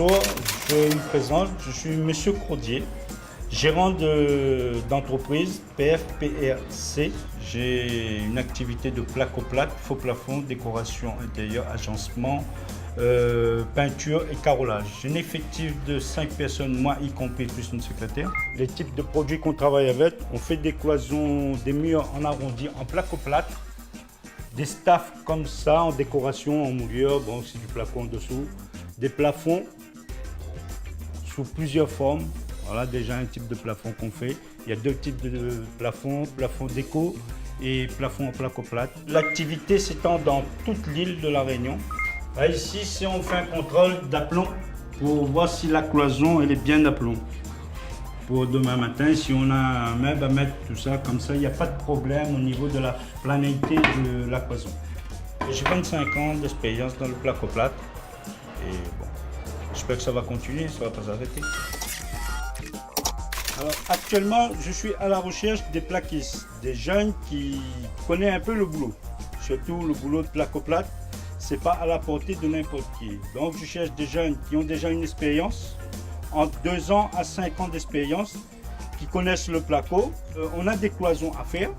Bonjour, je me présente, je suis Monsieur Craudier, gérant d'entreprise PFPRC. J'ai une activité de placo-plate, faux plafond, décoration intérieure, agencement, peinture et carrelage. J'ai un effectif de 5 personnes, moi y compris, plus une secrétaire. Les types de produits qu'on travaille avec, on fait des cloisons, des murs en arrondi, en placo-plate, des staffs comme ça, en décoration, en moulure, bon, c'est du plafond en dessous, des plafonds sous plusieurs formes. Voilà déjà un type de plafond qu'on fait. Il y a deux types de plafonds, plafond déco et plafond en placo-plate. L'activité s'étend dans toute l'île de la Réunion. Là, ici, si on fait un contrôle d'aplomb pour voir si la cloison elle est bien d'aplomb. Pour demain matin, si on a un meuble à mettre tout ça comme ça, il n'y a pas de problème au niveau de la planalité de la cloison. J'ai 25 ans d'expérience dans le placo-plate et bon, j'espère que ça va continuer, ça ne va pas s'arrêter. Alors, actuellement, je suis à la recherche des plaquistes, des jeunes qui connaissent un peu le boulot, surtout le boulot de placo-plate. Ce n'est pas à la portée de n'importe qui. Donc, je cherche des jeunes qui ont déjà une expérience, entre 2 ans à 5 ans d'expérience, qui connaissent le placo. On a des cloisons à faire,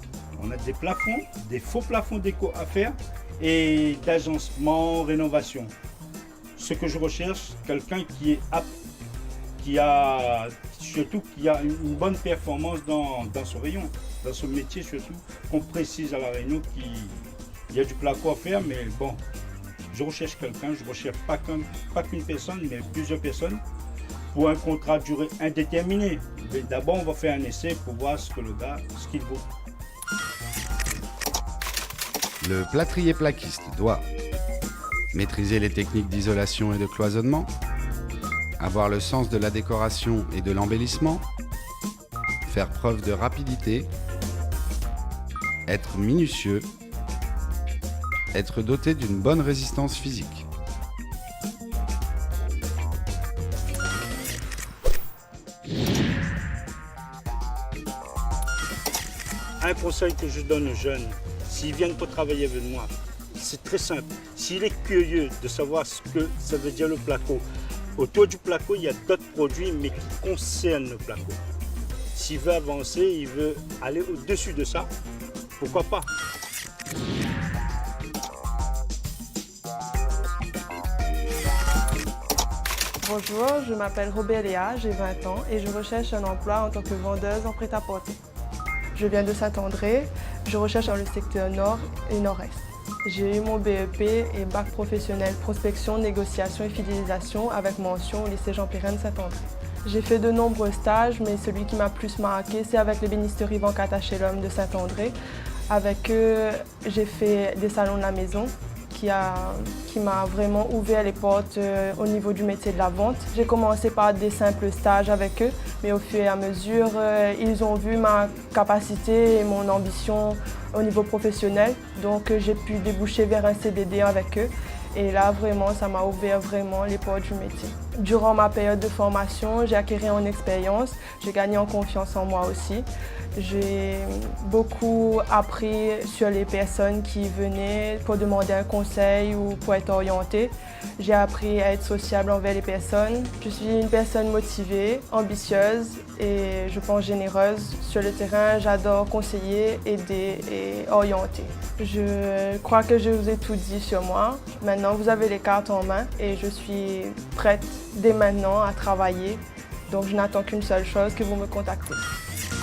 on a des plafonds, des faux plafonds déco à faire et d'agencement, rénovation. Ce que je recherche, quelqu'un qui est apte, qui a une bonne performance dans son rayon, dans ce métier surtout, qu'on précise à la Réunion qu'il y a du placo à faire, mais bon, je recherche quelqu'un, je ne recherche pas qu'une personne, mais plusieurs personnes, pour un contrat de durée indéterminée. Mais d'abord, on va faire un essai pour voir ce que le gars, ce qu'il vaut. Le plâtrier plaquiste doit maîtriser les techniques d'isolation et de cloisonnement, avoir le sens de la décoration et de l'embellissement, faire preuve de rapidité, être minutieux, être doté d'une bonne résistance physique. Un conseil que je donne aux jeunes, s'ils viennent pour travailler avec moi, c'est très simple. S'il est curieux de savoir ce que ça veut dire le placo, autour du placo, il y a d'autres produits, mais qui concernent le placo. S'il veut avancer, il veut aller au-dessus de ça, pourquoi pas? Bonjour, je m'appelle Robert Léa, j'ai 20 ans et je recherche un emploi en tant que vendeuse en prêt-à-porter. Je viens de Saint-André, je recherche dans le secteur nord et nord-est. J'ai eu mon BEP et bac professionnel prospection, négociation et fidélisation avec mention au lycée Jean-Pérenne Saint-André. J'ai fait de nombreux stages, mais celui qui m'a plus marqué, c'est avec l'ébénisterie Vancata chez l'homme de Saint-André. Avec eux, j'ai fait des salons de la maison qui m'a vraiment ouvert les portes au niveau du métier de la vente. J'ai commencé par des simples stages avec eux, mais au fur et à mesure, ils ont vu ma capacité et mon ambition au niveau professionnel. Donc j'ai pu déboucher vers un CDD avec eux. Et là, vraiment, ça m'a ouvert vraiment les portes du métier. Durant ma période de formation, j'ai acquis en expérience, j'ai gagné en confiance en moi aussi. J'ai beaucoup appris sur les personnes qui venaient pour demander un conseil ou pour être orientée. J'ai appris à être sociable envers les personnes. Je suis une personne motivée, ambitieuse et je pense généreuse. Sur le terrain, j'adore conseiller, aider et orienter. Je crois que je vous ai tout dit sur moi. Maintenant, vous avez les cartes en main et je suis prête dès maintenant à travailler. Donc, je n'attends qu'une seule chose, que vous me contactez.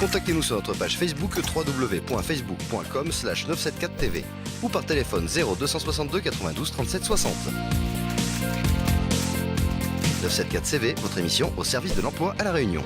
Contactez-nous sur notre page Facebook www.facebook.com/974tv ou par téléphone 0262 92 37 60. 974 CV, votre émission au service de l'emploi à La Réunion.